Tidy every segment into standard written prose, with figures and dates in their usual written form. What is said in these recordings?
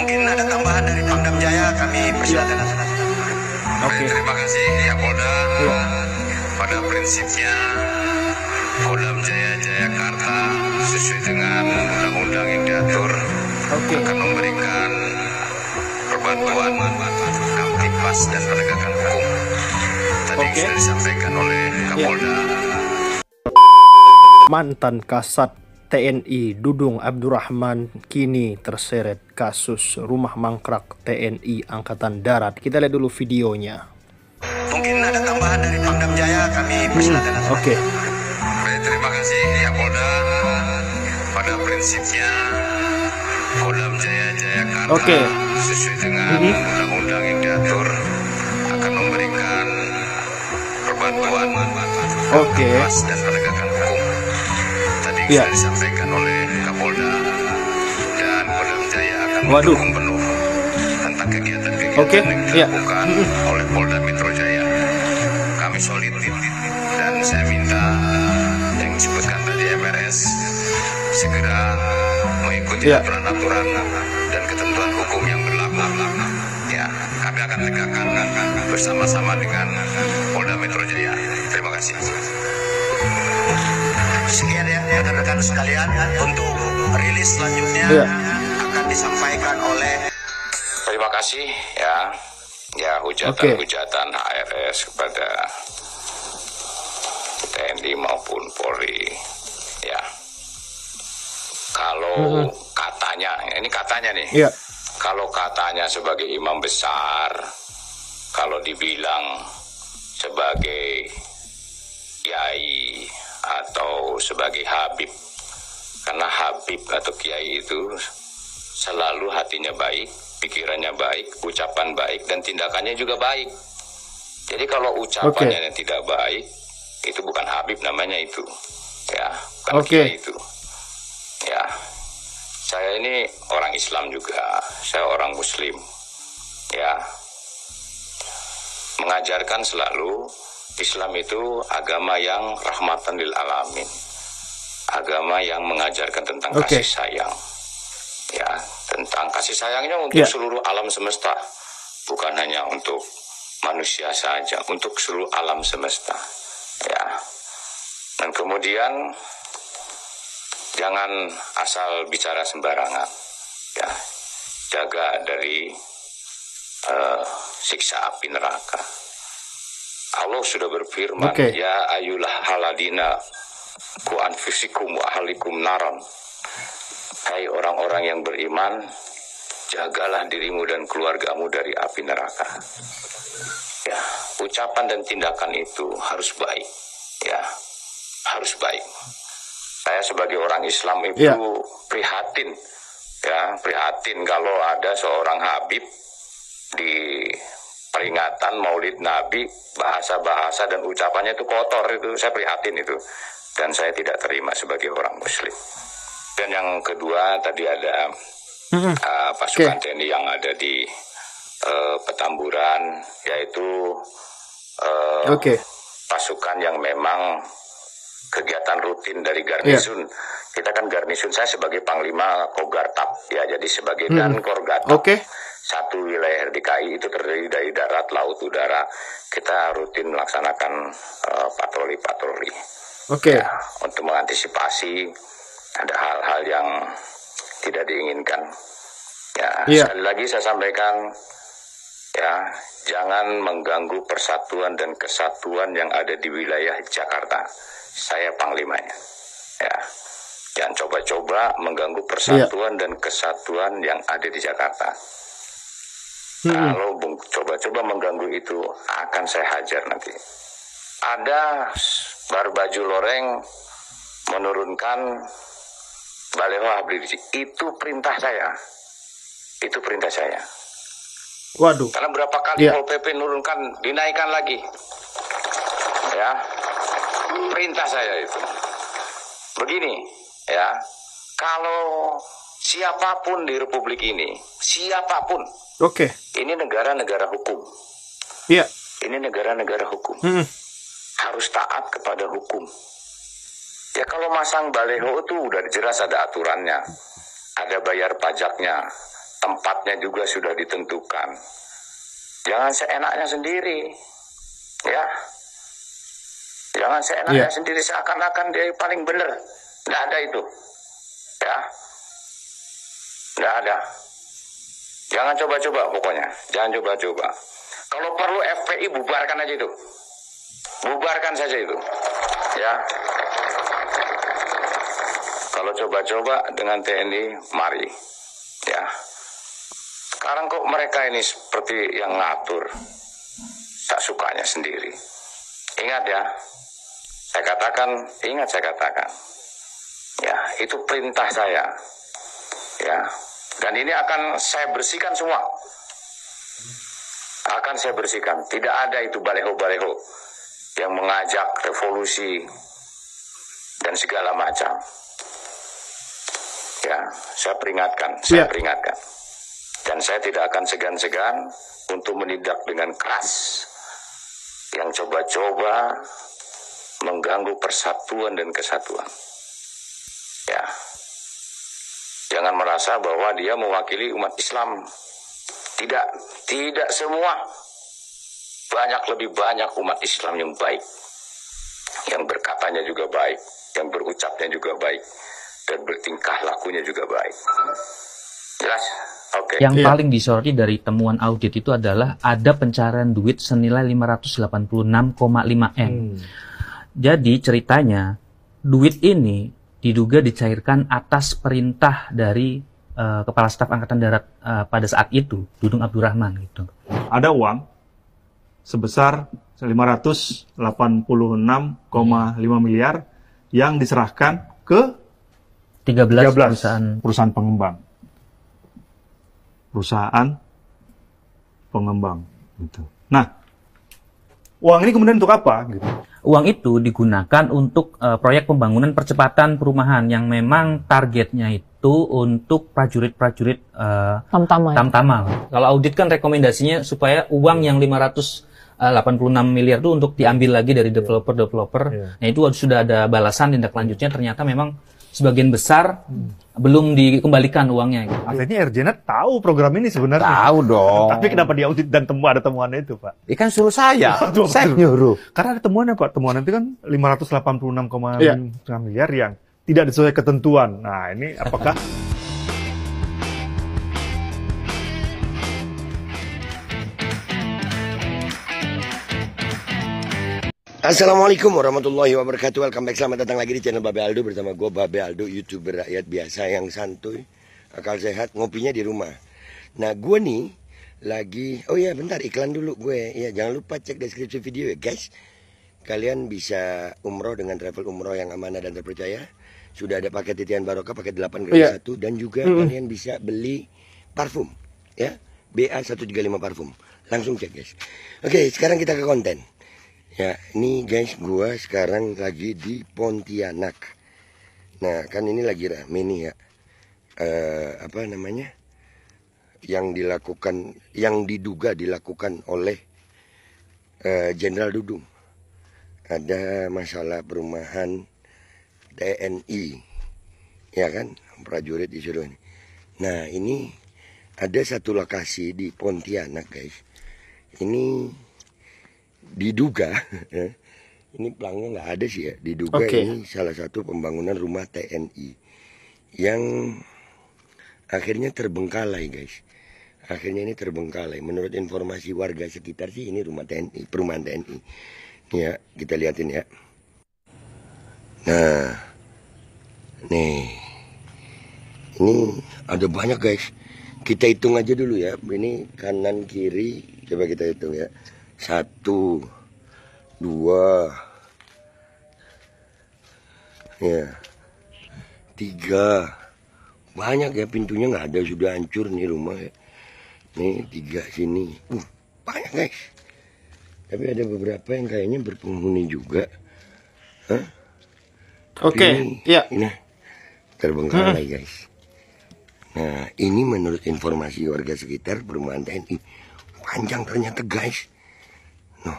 Mungkin ada tambahan dari Pangdam Jaya, kami persilakan. Oke. Terima kasih ya Polda. Pada prinsipnya Polda Jaya Jayakarta sesuai dengan undang-undang yang diatur akan memberikan perbantuan Kamtibmas dan penegakan hukum. Tadi sudah disampaikan oleh Kapolda. Mantan Kasat TNI Dudung Abdurrahman kini terseret kasus rumah mangkrak TNI Angkatan Darat. Kita lihat dulu videonya. Mungkin ada tambahan dari Pangdam Jaya, kami persilakan. Oke. Baik, terima kasih ya Polda. Pada prinsipnya Polda Jaya Jayakarta sesuai dengan undang-undang yang diatur akan memberikan perbantuan Kamtibmas dan penegakan hukum. Tadi sudah disampaikan oleh Kapolda, dan Polda Jaya akan mendukung penuh tentang kegiatan-kegiatan yang dilakukan oleh Polda Metro Jaya. Kami solid, dan saya minta yang disebutkan tadi MRS segera mengikuti aturan-aturan dan ketentuan hukum yang berlaku. Ya, kami akan tegakkan bersama-sama dengan Polda Metro Jaya. Terima kasih. Sekian ya rekan-rekan sekalian, untuk rilis selanjutnya akan disampaikan oleh. Terima kasih ya hujatan HRS kepada TNI maupun Polri. Ya, kalau katanya, ini katanya nih, kalau katanya sebagai imam besar, kalau dibilang sebagai kiai atau sebagai habib, karena habib atau kiai itu selalu hatinya baik, pikirannya baik, ucapan baik, dan tindakannya juga baik. Jadi kalau ucapannya yang tidak baik, itu bukan habib namanya itu, ya, bukan kiai itu. Ya, saya ini orang Islam juga, saya orang Muslim, ya, mengajarkan selalu Islam itu agama yang rahmatan lil alamin, agama yang mengajarkan tentang kasih sayang, ya, tentang kasih sayangnya untuk seluruh alam semesta, bukan hanya untuk manusia saja, untuk seluruh alam semesta, ya. Dan kemudian jangan asal bicara sembarangan, ya, jaga dari siksa api neraka. Allah sudah berfirman, ya ayulah haladina ku anfusikum wa ahlikum naron. Hai orang-orang yang beriman, jagalah dirimu dan keluargamu dari api neraka. Ya, ucapan dan tindakan itu harus baik, ya, harus baik. Saya sebagai orang Islam itu prihatin, ya, prihatin kalau ada seorang habib di peringatan Maulid Nabi, bahasa-bahasa dan ucapannya itu kotor, itu saya prihatin itu, dan saya tidak terima sebagai orang Muslim. Dan yang kedua tadi ada pasukan TNI yang ada di Petamburan, yaitu pasukan yang memang kegiatan rutin dari garnisun. Kita kan garnisun, saya sebagai Panglima Kogartap, ya, jadi sebagai dan Korgatap. Satu wilayah DKI itu terdiri dari darat, laut, udara. Kita rutin melaksanakan patroli-patroli. Ya, untuk mengantisipasi ada hal-hal yang tidak diinginkan. Ya, sekali lagi saya sampaikan, ya, jangan mengganggu persatuan dan kesatuan yang ada di wilayah Jakarta. Saya panglimanya. Ya, jangan coba-coba mengganggu persatuan dan kesatuan yang ada di Jakarta. Kalau coba-coba mengganggu itu, akan saya hajar nanti. Ada barbaju loreng menurunkan baleho Habib Rizik. Itu perintah saya. Itu perintah saya. Waduh. Karena berapa kali Pol PP nurunkan, dinaikkan lagi. Ya. Perintah saya itu. Begini, ya. Kalau siapapun di Republik ini, siapapun, ini negara-negara hukum. Ini negara-negara hukum. Harus taat kepada hukum. Ya, kalau masang baleho itu udah jelas ada aturannya. Ada bayar pajaknya. tempatnya juga sudah ditentukan. Jangan seenaknya sendiri, ya. Jangan seenaknya sendiri seakan-akan dia paling benar. Nggak ada itu, ya. Nggak ada. Jangan coba-coba pokoknya. Jangan coba-coba. Kalau perlu FPI bubarkan aja itu. Bubarkan saja itu, ya. Kalau coba-coba dengan TNI, mari, ya. Sekarang kok mereka ini seperti yang ngatur, tak sukanya sendiri. Ingat ya, saya katakan, ya, itu perintah saya, ya. Dan ini akan saya bersihkan semua, akan saya bersihkan. Tidak ada itu baleho-baleho yang mengajak revolusi dan segala macam. Ya, saya peringatkan, peringatkan. Dan saya tidak akan segan-segan untuk menindak dengan keras yang coba-coba mengganggu persatuan dan kesatuan. Ya, jangan merasa bahwa dia mewakili umat Islam. Tidak semua. Lebih banyak umat Islam yang baik, yang berkatanya juga baik, yang berucapnya juga baik, dan bertingkah lakunya juga baik. Jelas? Oke. Yang paling disoroti dari temuan audit itu adalah ada pencairan duit senilai 586,5 M. Jadi ceritanya duit ini diduga dicairkan atas perintah dari Kepala Staf Angkatan Darat pada saat itu, Dudung Abdurrahman gitu. Ada uang sebesar 586,5 miliar yang diserahkan ke 13 perusahaan pengembang gitu. Nah, uang ini kemudian untuk apa gitu? Uang itu digunakan untuk proyek pembangunan percepatan perumahan yang memang targetnya itu untuk prajurit-prajurit Tamtama. Kalau audit kan rekomendasinya supaya uang yang 586 miliar itu untuk diambil lagi dari developer-developer. Nah, itu sudah ada balasan tindak lanjutnya, ternyata memang sebagian besar belum dikembalikan uangnya. Gitu. Artinya Erjana tahu program ini sebenarnya. Tahu dong. Tapi kenapa diaudit dan ada temuannya itu, Pak? Ikan suruh saya. Saya nyuruh. Karena ada temuannya, Pak. Temuan itu kan 586,5 miliar yang tidak sesuai ketentuan. Nah, ini apakah Assalamualaikum warahmatullahi wabarakatuh. Welcome back, selamat datang lagi di channel Babe Aldo bersama gue Babe Aldo, YouTuber rakyat biasa yang santuy, akal sehat, ngopinya di rumah. Nah, gue nih lagi, oh iya bentar iklan dulu gue. Ya, jangan lupa cek deskripsi video ya guys. Kalian bisa umroh dengan travel umroh yang amanah dan terpercaya. Sudah ada paket titian barokah paket 8 gratis 1 dan juga kalian bisa beli parfum ya, BA135 parfum. Langsung cek guys. Oke, sekarang kita ke konten. Ya, ini guys, gua sekarang lagi di Pontianak. Nah, kan ini lagi rame nih ya. Apa namanya? Yang diduga dilakukan oleh Jenderal Dudung. Ada masalah perumahan TNI. Ya kan? Prajurit disuruh ini. Nah, ini ada satu lokasi di Pontianak, guys. Ini diduga, ini pelangnya nggak ada sih ya, diduga ini salah satu pembangunan rumah TNI yang akhirnya terbengkalai guys. Akhirnya ini terbengkalai. Menurut informasi warga sekitar sih ini rumah TNI, perumahan TNI. Ya, kita liatin ya. Nah, nih, ini ada banyak guys. Kita hitung aja dulu ya. Ini kanan kiri, coba kita hitung ya. 1, 2, ya, 3, banyak ya, pintunya nggak ada, sudah hancur nih rumah ya. Nih 3 sini, banyak guys. Tapi ada beberapa yang kayaknya berpenghuni juga. Hah? Oke, ya. Ini terbengkalai guys. Nah, ini menurut informasi warga sekitar perumahan TNI. Panjang ternyata guys. No.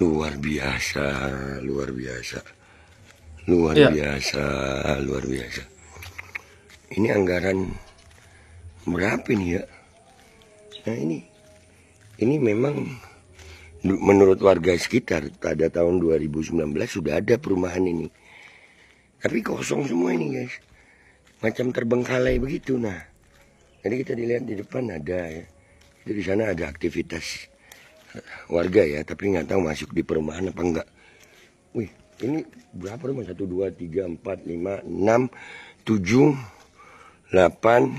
Luar biasa. Luar biasa. Ini anggaran berapa ini ya? Nah ini memang menurut warga sekitar pada tahun 2019 sudah ada perumahan ini. Tapi kosong semua ini guys. Macam terbengkalai begitu. Nah, jadi kita dilihat di depan ada ya. Jadi di sana ada aktivitas warga ya, tapi nggak tahu masuk di perumahan apa enggak. Wih, ini berapa rumah? 1, 2, 3, 4, 5, 6, 7, 8,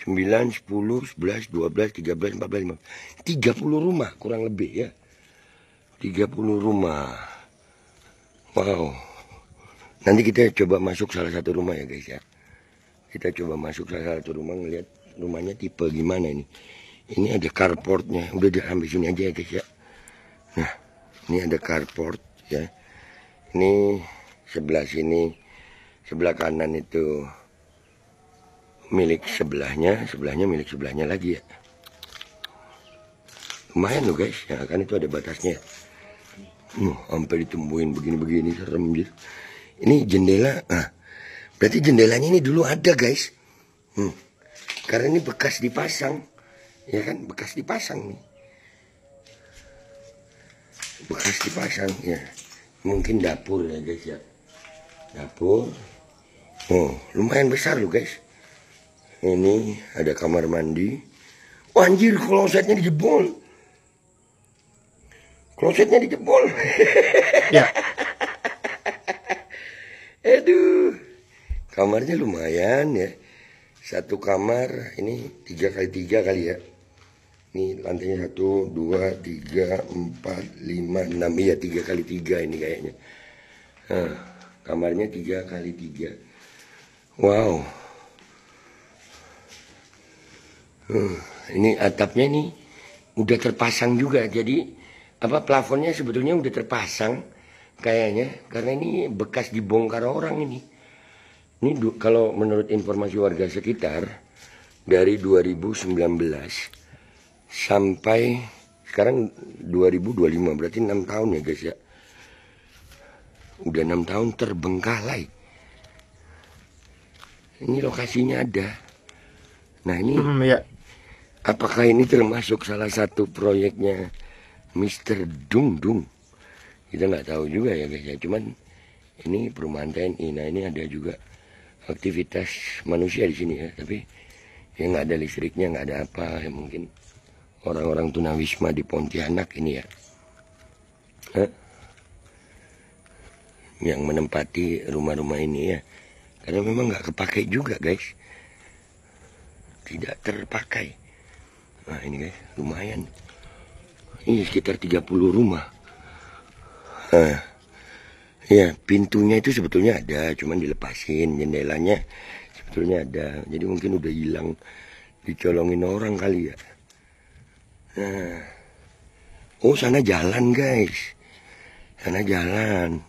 9, 10, 11, 12, 13, 14, 15. 30 rumah kurang lebih ya. 30 rumah. Wow. Nanti kita coba masuk salah satu rumah ya guys ya. Kita coba masuk salah satu rumah, ngeliat rumahnya tipe gimana ini. Ini ada carportnya. Udah sampai sini aja ya guys ya. Nah, ini ada carport ya. Ini sebelah sini, sebelah kanan itu milik sebelahnya milik sebelahnya lagi ya. Lumayan loh guys, ya kan itu ada batasnya. Sampai ditumbuhin begini-begini serem gitu. Ini jendela, berarti jendelanya ini dulu ada guys. Karena ini bekas dipasang, ya kan bekas dipasang nih. Bekas dipasang ya. Mungkin dapur ya guys ya. Dapur. Oh, lumayan besar loh guys. Ini ada kamar mandi. Oh, anjir, klosetnya dijebol. Klosetnya dijebol. Ya. Aduh. Kamarnya lumayan ya. Satu kamar ini 3x3 kali ya. Ini lantainya 1, 2, 3, 4, 5, 6. Iya 3x3 ini kayaknya. Nah, kamarnya 3x3. Wow. Ini atapnya nih udah terpasang juga. Jadi plafonnya sebetulnya udah terpasang kayaknya. Karena ini bekas dibongkar orang ini. Ini kalau menurut informasi warga sekitar dari 2019 sampai sekarang 2025, berarti 6 tahun ya guys ya. Udah 6 tahun terbengkalai. Ini lokasinya ada. Nah ini Ya. apakah ini termasuk salah satu proyeknya Mr. Dung Dung? Kita nggak tahu juga ya guys ya. Cuman ini perumahan TNI. Nah ini ada juga aktivitas manusia di sini ya. Tapi ya nggak ada listriknya, nggak ada apa. Ya mungkin orang-orang tunawisma di Pontianak ini ya. Yang menempati rumah-rumah ini ya. Karena memang nggak kepakai juga guys. Tidak terpakai. Nah ini guys, lumayan. Ini sekitar 30 rumah. Ya pintunya itu sebetulnya ada, cuman dilepasin. Jendelanya sebetulnya ada. Jadi mungkin udah hilang, dicolongin orang kali ya. Nah. Oh sana jalan guys. Sana jalan.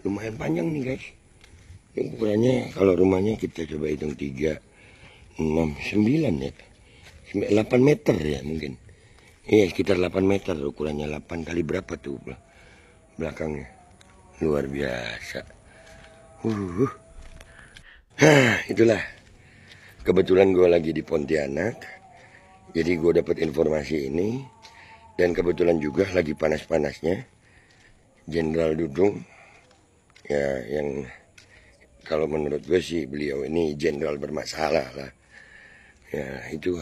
Lumayan panjang nih guys. Ini ukurannya kalau rumahnya kita coba hitung 3, 6, 9 ya. 8 meter ya mungkin. Iya sekitar 8 meter ukurannya. 8 kali berapa tuh belakangnya. Luar biasa. Itulah. Kebetulan gue lagi di Pontianak. Jadi gue dapat informasi ini. Dan kebetulan juga lagi panas-panasnya. Jenderal Dudung. Ya yang kalau menurut gue sih beliau ini jenderal bermasalah lah. Ya itu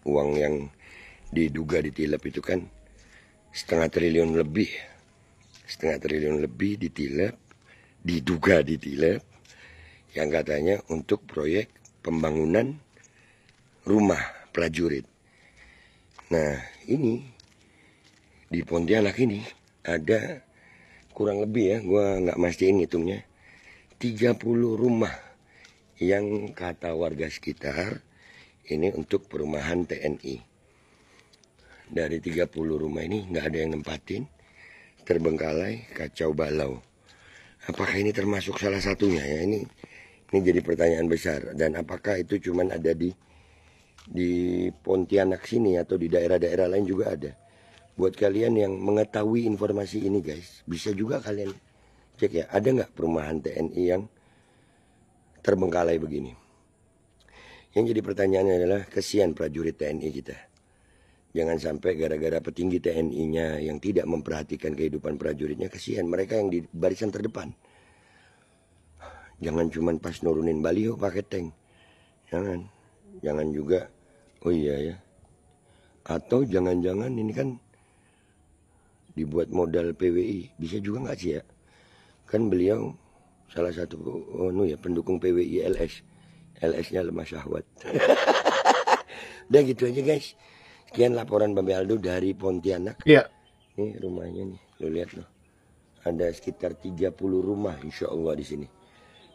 uang yang diduga ditilep itu kan 0,5 triliun lebih. 0,5 triliun lebih ditilep, diduga ditilep. Yang katanya untuk proyek pembangunan rumah prajurit. Nah ini di Pontianak ini ada kurang lebih ya, gue nggak mastiin hitungnya, 30 rumah yang kata warga sekitar ini untuk perumahan TNI. Dari 30 rumah ini nggak ada yang nempatin, terbengkalai, kacau balau. Apakah ini termasuk salah satunya ya? Ini jadi pertanyaan besar. Dan apakah itu cuman ada di Pontianak sini atau di daerah-daerah lain juga ada? Buat kalian yang mengetahui informasi ini guys, bisa juga kalian cek ya, ada nggak perumahan TNI yang terbengkalai begini? Yang jadi pertanyaannya adalah kesian prajurit TNI kita. Jangan sampai gara-gara petinggi TNI-nya yang tidak memperhatikan kehidupan prajuritnya, kesian mereka yang di barisan terdepan. Jangan cuma pas nurunin baliho pakai tank. Jangan juga, oh iya ya. Atau jangan-jangan ini kan dibuat modal PWI, bisa juga nggak sih ya? Kan beliau salah satu pendukung PWI LS. LS-nya lemah syahwat. Udah gitu aja guys. Sekian laporan Babe Aldo dari Pontianak. Iya. Ini rumahnya nih, lo lihat loh. Ada sekitar 30 rumah insya Allah di sini.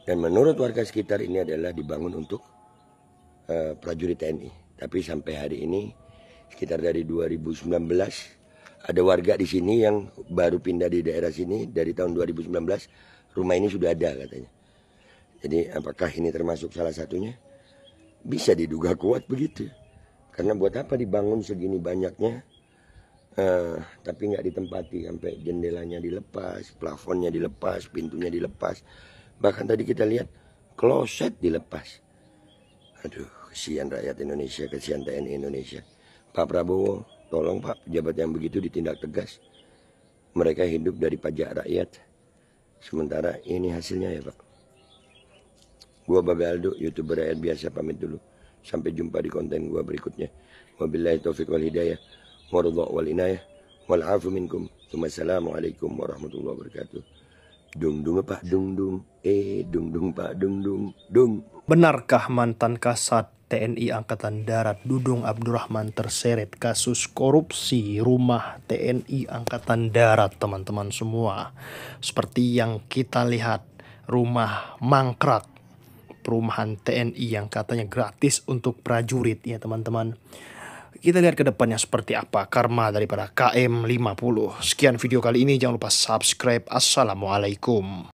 Dan menurut warga sekitar ini adalah dibangun untuk prajurit TNI. Tapi sampai hari ini sekitar dari 2019 ada warga di sini yang baru pindah di daerah sini dari tahun 2019. Rumah ini sudah ada katanya. Jadi apakah ini termasuk salah satunya? Bisa diduga kuat begitu. Karena buat apa dibangun segini banyaknya, tapi nggak ditempati, sampai jendelanya dilepas, plafonnya dilepas, pintunya dilepas. Bahkan tadi kita lihat kloset dilepas. Aduh, kesian rakyat Indonesia, kesian TNI Indonesia. Pak Prabowo, tolong Pak, pejabat yang begitu ditindak tegas. Mereka hidup dari pajak rakyat. Sementara ini hasilnya ya Pak. Gua Babe Aldo, YouTuber rakyat biasa, pamit dulu. Sampai jumpa di konten gua berikutnya. Wabillahi taufiq wal hidayah. Waridha wal inayah. Wal afu minkum. Wassalamualaikum warahmatullahi wabarakatuh. Dung dung Pak dung dung. Dung dung Pak dung dung. Dung. Benarkah mantan Kasat TNI Angkatan Darat Dudung Abdurrahman terseret kasus korupsi rumah TNI Angkatan Darat, teman-teman semua? Seperti yang kita lihat, rumah mangkrak perumahan TNI yang katanya gratis untuk prajurit ya teman-teman. Kita lihat ke depannya seperti apa karma daripada KM50. Sekian video kali ini, jangan lupa subscribe. Assalamualaikum.